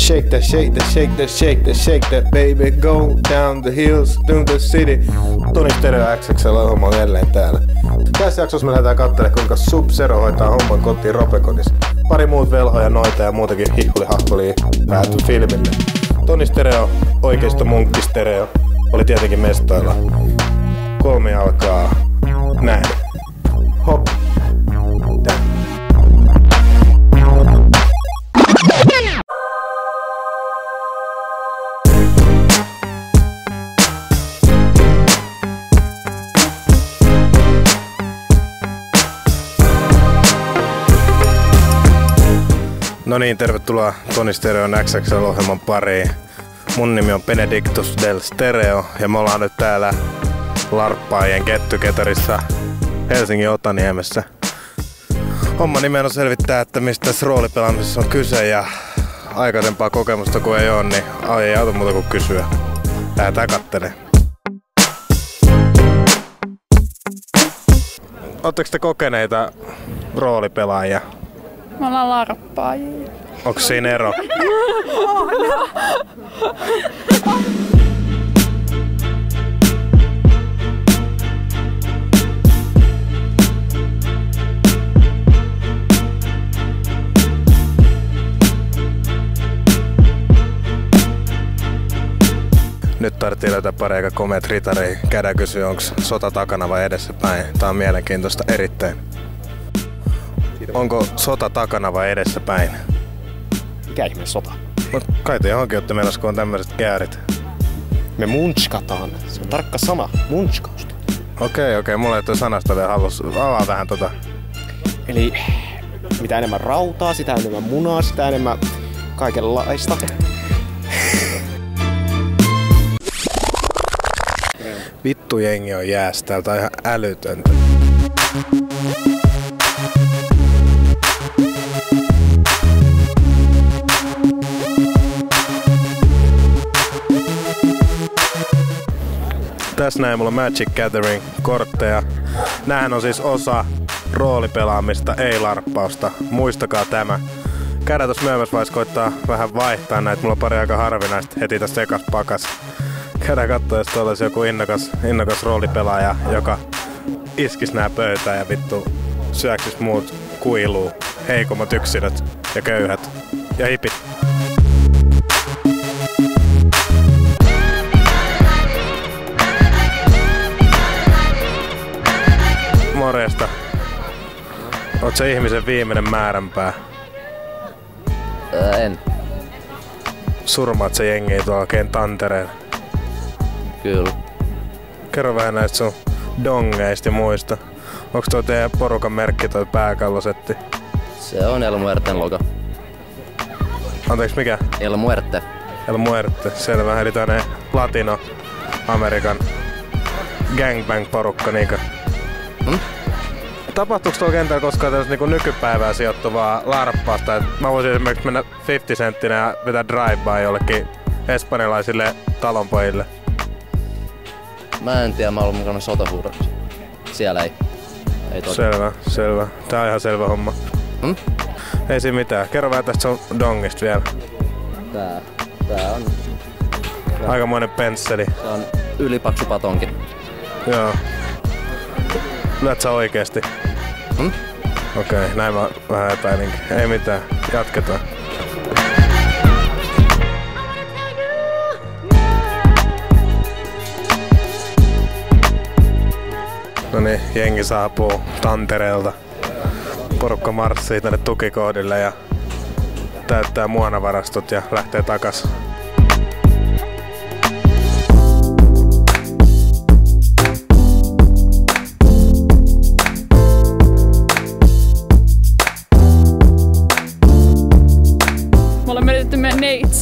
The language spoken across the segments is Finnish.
Shake that, shake that, shake that, shake that, shake that, baby, go down the hills, through the city. Toni Stereo XXL-ohjelma on jälleen täällä. Tässä jaksossa me lähdetään katselemaan, kuinka Sub-Zero hoitaa homman kotiin Ropeconissa. Pari muut velhoja, noita ja muutakin hihkulihahkulia päätyi filmille. Toni Stereo, oikeisto Munkki Stereo, oli tietenkin mestoilla. 3 alkaa näin. Hop. Tää. No niin, tervetuloa Toni Stereon XXL-ohjelman pariin. Mun nimi on Benedictus del Stereo ja me ollaan nyt täällä Larppaajien Gettogetherissa Helsingin Otaniemessä. Homma nimenomaan selvittää, että mistä tässä roolipelaamisessa on kyse ja aikaisempaa kokemusta kun ei oo, niin ei auta muuta kuin kysyä. Lähdetään kattelemaan. Ootteko te kokeneita roolipelaajia? Me ollaan larppaajia. Onks siinä ero? Nyt tarvitsee löytää pari aika komeet ritareja. Käydään kysyä, onks sota takana vai edessäpäin. Tää on mielenkiintoista erittäin. Onko sota takana vai edessäpäin? Mikä ihme sota? No kai te johonkin ootte menossa, kun on tämmöiset käärit. Me munchkataan. Se on tarkka sana. Munchkausta. Okei. Mulla ei toi sanasta vielä halus. Avaa vähän tota. Eli mitä enemmän rautaa, sitä enemmän munaa, sitä enemmän kaikenlaista. Vittu jengi on jäässä täältä. On ihan älytöntä. Tässä näin mulla on Magic Gathering -kortteja. Nämähän on siis osa roolipelaamista, ei larppausta. Muistakaa tämä. Käydään tossa myöhemmässä vaiheessa koittaa vähän vaihtaa näitä. Mulla on pari aika harvinaista heti tässä ekas pakas. Käydään kattoo, jos tuolla olisi joku innokas roolipelaaja, joka iskis nää pöytään ja vittu syöksis muut kuiluu. Heikommat yksilöt ja köyhät ja hipit. Morjesta. Oot sä ihmisen viimeinen määränpää? En. Surmaat sä jengiä tuolla oikein tantereella? Kyllä. Kerro vähän näistä sun dongeista ja muista. Onks toi teidän porukan merkki toi pääkallosetti? Se on El Muerten logo. Anteeksi mikä? El Muerte. El Muerte, selvä. Eli tämmönen Latino-Amerikan gangbang-porukka niinkö? Tapahtuuko tuolla kentällä koskaan tällaista niinku nykypäivään sijoittuvaa larppausta? Mä voisin esimerkiksi mennä 50-senttinä ja vetää drive-by jollekin espanjalaisille talonpojille. Mä en tiedä, mä oon ollut mukana sotahuudossa. Siellä ei. Ei toki. Selvä. Tää on ihan selvä homma. Ei siinä mitään. Kerro vähän tästä sun dongista vielä. Tää on... Aikamoinen pensseli. Se on ylipaksu patonki. Joo. Lyöt sä oikeesti? Okei, näin mä vähän epäilinkin. Ei mitään, jatketaan. Noniin, jengi saapuu Tantereelta. Porukka marssii tänne tukikohdille ja täyttää muonavarastot ja lähtee takas.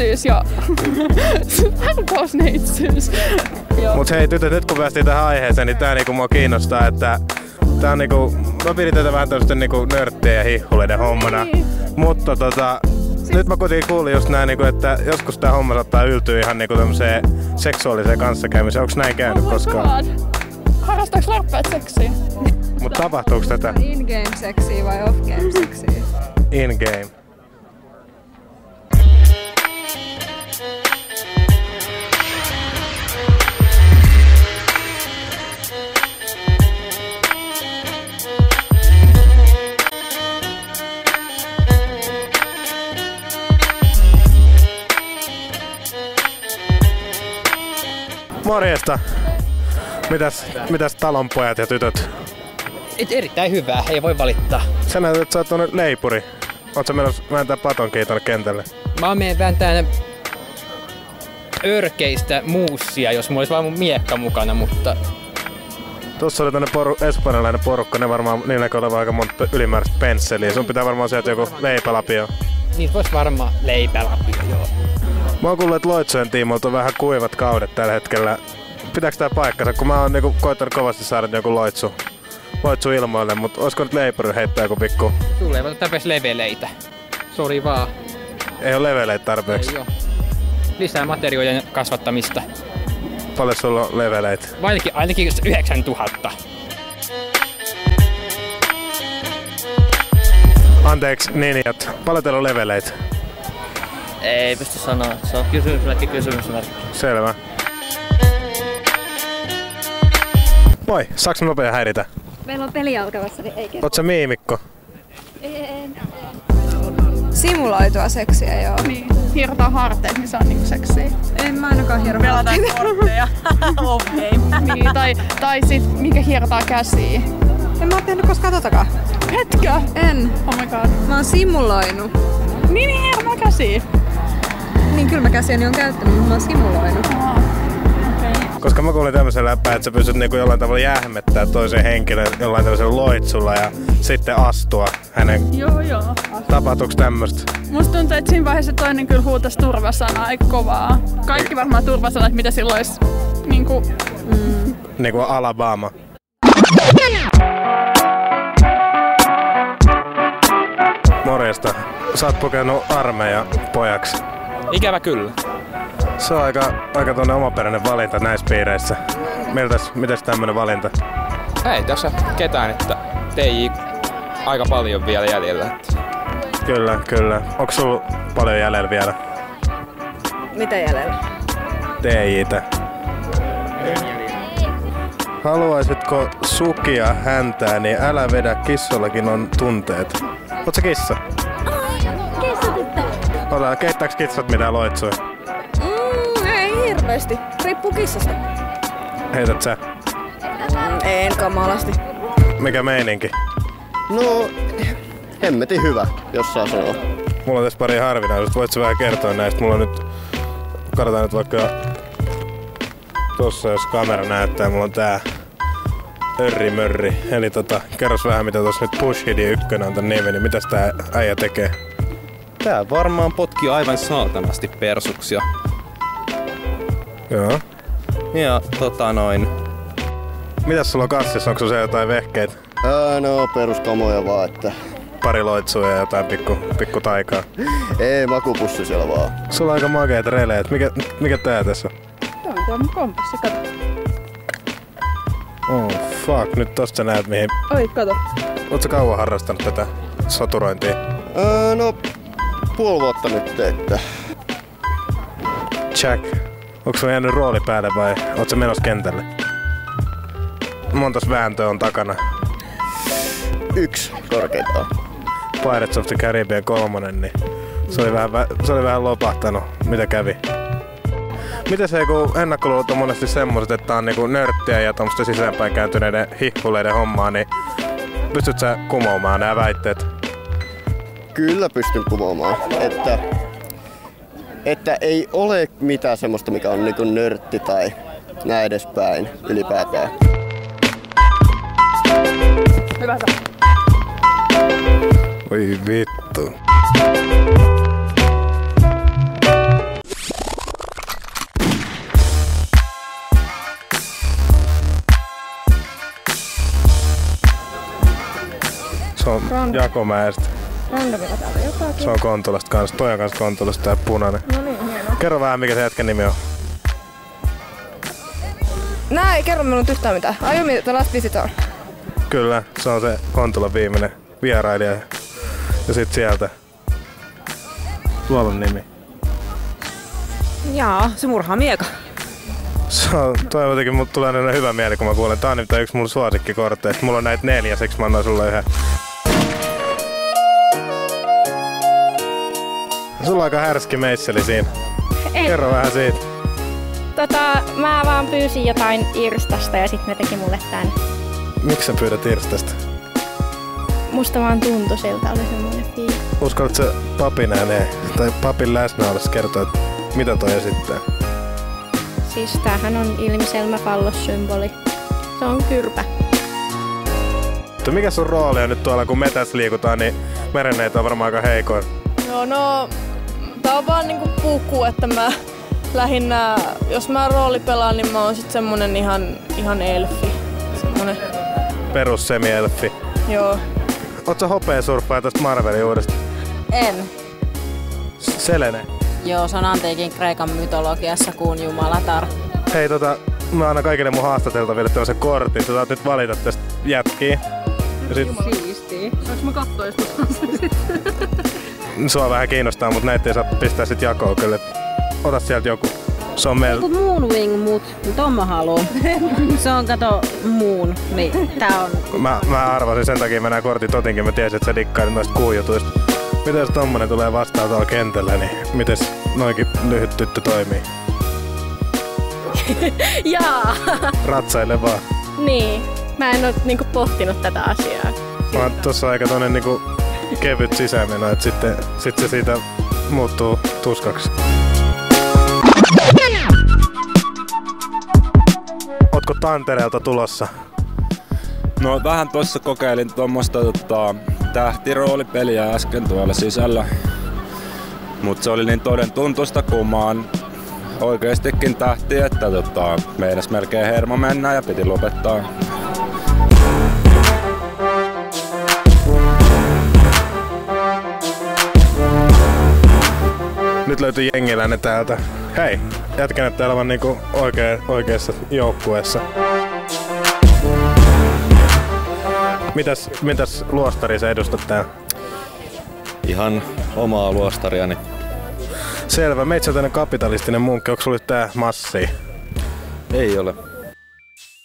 neitsyys ja härpäysneitsyys. Mut hei tytöt, nyt kun päästiin tähän aiheeseen, niin tää niinku mua kiinnostaa, että tää on niinku, mä pidin tätä vähän tämmösten niinku nörttien ja hihhuleiden hommana. Mutta nyt mä kuitenkin kuulin just näin, niinku, että joskus tää homma saattaa yltyä ihan niinku tämmöseen seksuaaliseen kanssakäymiseen. Onks näin käynyt koskaan? Harrastaaks larppaat seksiä? Mut tapahtuuks tätä? In-game seksiä vai off-game seksiä? In-game. Morjesta! Mitäs talonpojat ja tytöt? Erittäin hyvää, ei voi valittaa. Sä näytät, että sä oot tuonne leipuri. Oot sä menossa vääntää patonkia tuonne kentälle? Mä menen vääntään örkeistä muussia, jos mulla olisi vaan mun miekka mukana, mutta... Tuossa oli tämmönen espanjalainen porukka, ne varmaan niin näkö olevan aika monta ylimääräistä pensseliä. Sun pitää varmaan sieltä joku leipälapio. Niin vois varmaan leipälapio, joo. Mä oon kuullut, että Loitsujen tiimolta on vähän kuivat kaudet tällä hetkellä. Pitääkö tää paikkansa? Kun mä oon niinku koittanut kovasti saada joku loitsu ilmoille, mutta olisiko nyt leipuri heittää joku pikku? Sulle ei tarpeeksi leveleitä. Sori vaan. Ei oo leveleitä tarpeeksi? Ei oo. Lisää materiaalien kasvattamista. Paljon sulla on leveleitä? Ainakin 9000. Anteeksi, ninjat. Paljon teillä on leveleitä? Ei pysty sanoa. Se on kysymysmerkki. Selvä. Moi, saaks nopea häiritä? Meillä on peli alkavassa, niin ei kerro. Oot sä miimikko? En. Simuloitua seksiä, joo. Niin, hierotaa harteet, niin se on niinku seksiä. En mä ainakaan hiero harteita. kortteja. Off-game. Niin, tai sit minkä hierotaa käsiä. En mä oo tehnyt koskaan totakaan. Hetkö? En. Oh my god. Mä oon simuloinut. Niin hierotaa käsiä. Niin kyllä mä käsiäni on käyttänyt, mutta mä oon simuloinut. Koska mä kuulin tämmöisen läppää, että sä pystyt niinku jollain tavalla jähmettää toisen henkilön jollain tämmöisellä loitsulla ja sitten astua hänen... Joo. Tapahtuuks tämmöstä? Musta tuntuu, että siinä vaiheessa toinen kyllä huutas turvasanaa aika kovaa. Kaikki varmaan turvasanat, mitä silloin olisi niinku... Niinku Alabama. Morjesta. Sä oot pukenut armeijan pojaksi. Ikävä kyllä. Se on aika tuonne omaperäinen valinta näissä piireissä. Mitäs tämmönen valinta? Ei tässä ketään, että TJ aika paljon vielä jäljellä. Kyllä. Onko sulla paljon jäljellä vielä? Mitä jäljellä? TJ:tä. Haluaisitko sukia häntää, niin älä vedä, kissollakin on tunteet. Oot sä kissa? Kissat. Keittääks kissat mitään loitsuja? Ei hirveesti. Riippuu kissasta. Heität sä? En kamalasti. Mikä meininki? No, hemmetin hyvä, jos saa sanoa. Mulla on tässä pari harvinaisuutta. Voitko vähän kertoa näistä? Mulla on nyt, katsotaan nyt vaikka tossa, jos kamera näyttää, mulla on tää Örrimörri. Eli kerros vähän mitä tossa nyt Push Hidi 1 on tän nimi, niin mitäs tää äijä tekee? Tää varmaan potkii aivan saatanasti persuksia. Joo. Ja Mitäs sulla on kassissa? Onko sulla jotain vehkeitä? No, peruskamoja vaan, että... Pari loitsua ja jotain pikku taikaa. Ei, makupussi siellä vaan. Sulla on aika makeet releet. Mikä tää tässä on? Tää on tuo mun kompassi, kato. Oh fuck, nyt tosta sä näet mihin... Oi, kato. Oot sä kauan harrastanut tätä soturointia? No, puoli vuotta nyt, että... Jack, onko sulla jäänyt rooli päälle vai oot sä menossa kentälle? Montas vääntöä on takana? 1 korkeintaan. Pirates of the Caribbean 3, niin se oli vähän lopahtanut. Mitä kävi? Miten se, kun ennakkoluulot on monesti semmoset, että on niinku nörttiä ja tommoista sisäänpäin kääntyneiden hihkuleiden hommaa, niin pystyt sä kumoamaan nämä väitteet? Kyllä pystyn kumoamaan, että ei ole mitään semmoista, mikä on niinku nörtti tai näin edespäin ylipäätään. Hyvä. Oi vittu. Se on Jakomäestä. Randomilla täällä jotakin. Se on Kontulasta kanssa. Toi on kanssa Kontulasta tää punainen. No niin, hienoa. Kerro vähän mikä se jätkän nimi on. Nää ei kerro minun yhtään mitään. Ayumi the Last Visitor. Kyllä, se on se Kontulan viimeinen vierailija. Ja sit sieltä. Tuolla on nimi. Jaa, se murhaa mieka. Se on, toi jotenkin mut tulee aina hyvä mieli kun mä kuulen. Tää on nimittäin yksi mun suosikkikortteista. Mulla on näitä 4, siksi mä annan sulle yhden. Sulla on aika härski meisseli siinä. Kerro vähän siitä. Mä vaan pyysin jotain Irstasta ja sit ne teki mulle tän. Miksi sä pyydät Irstasta? Musta vaan tuntui siltä, oli semmoinen fiilis. Uskallatko sä papin ääneen tai papin läsnäolossa kertoa, että mitä toi esittää? Siis tämähän on ilmiselmä fallossymboli. Se on kyrpä. Mikä sun rooli on nyt tuolla, kun me tässä liikutaan, niin merenneitä on varmaan aika heikoin. No, tää on vaan niinku puku, että mä lähinnä, jos mä rooli pelaan, niin mä oon sit semmonen ihan elfi. Semmonen. Perus semi-elfi. Joo. Oot sä hopeasurffaaja tästä Marvelin uudesta? En. Selene. Joo, se on antiikin Kreikan mytologiassa kuun jumalatar. Hei mä annan kaikille mun haastateltaville tämmösen kortin. Sä saat nyt valita tästä jätkiä. Siistii. Saanko mä kattoo jos mä Sua vähän kiinnostaa, mutta näitä ei saa pistää sit jakoon kyllä. Ota sieltä joku. Se on meillä. Joku Moonwing mut ton mä haluun. Se on kato Moon. Niin, tää on. Mä arvasin sen takia mä nää kortit otinkin. Mä tiesin, että sä dikkailit noista kuujutuista. Miten jos tommonen tulee vastaan tuolla kentällä, niin mites noinkin lyhyt tyttö toimii? Jaa. Ratsaile vaan. Niin. Mä en oo niinku pohtinut tätä asiaa. Tossa on aika toinen niinku kevyt sisämeno, että sitten se siitä muuttuu tuskaksi. Ootko Tantereelta tulossa? No vähän tossa kokeilin tuommoista tähtiroolipeliä äsken tuolla sisällä. Mut se oli niin toden tuntusta, kun mä oon oikeestikin tähti, että meinas melkein hermo mennä ja piti lopettaa. Nyt löytyi jengiläinen täältä. Hei, jätkä näyttää olevan niinku oikeassa joukkueessa. Mitäs luostaria sä edustat täällä? Ihan omaa luostariani. Selvä. Meitä sä tänne kapitalistinen munkki. Onko sulla tää massia? Ei ole.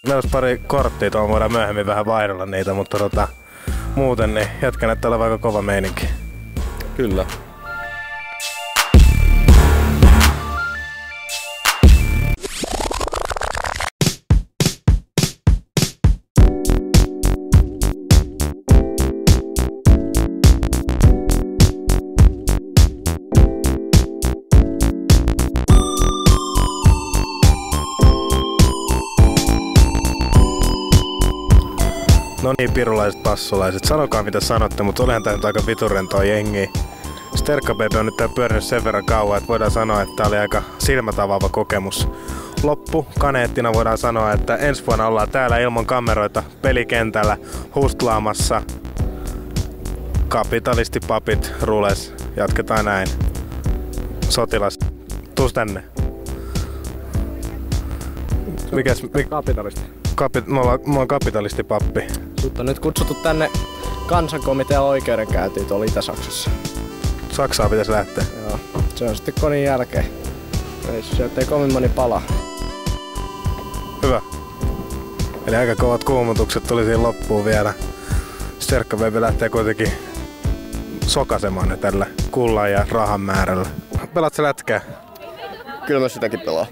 Meillä olisi pari korttia, tuohon voidaan myöhemmin vähän vaihdella niitä, mutta muuten niin jätkä näyttää olevan aika kova meininki. Kyllä. No niin, pirulaiset passulaiset, sanokaa mitä sanotte, mutta olihan tää nyt aika viturentoa jengiä. Sterkka Baby on nyt täällä pyörinyt sen verran kauan, että voidaan sanoa, että tää oli aika silmätavaava kokemus. Loppu kaneettina voidaan sanoa, että ensi vuonna ollaan täällä ilman kameroita pelikentällä hustlaamassa. Kapitalistipapit rules. Jatketaan näin. Sotilas, tuus tänne. Kapitalisti. Mä oon kapitalistipappi. Sut on nyt kutsuttu tänne kansankomitean oikeudenkäyntiin tuolla Itä-Saksassa. Saksaa pitäisi lähteä. Joo, se on sitten konin jälkeen. Sieltä ei kovin moni pala. Hyvä. Eli aika kovat kuumutukset tuli siinä loppuun vielä. Sterkka Baby lähtee kuitenkin sokasemaan ne tällä kullan ja rahan määrällä. Pelaat sä lätkää? Kyllä mä sitäkin pelaan.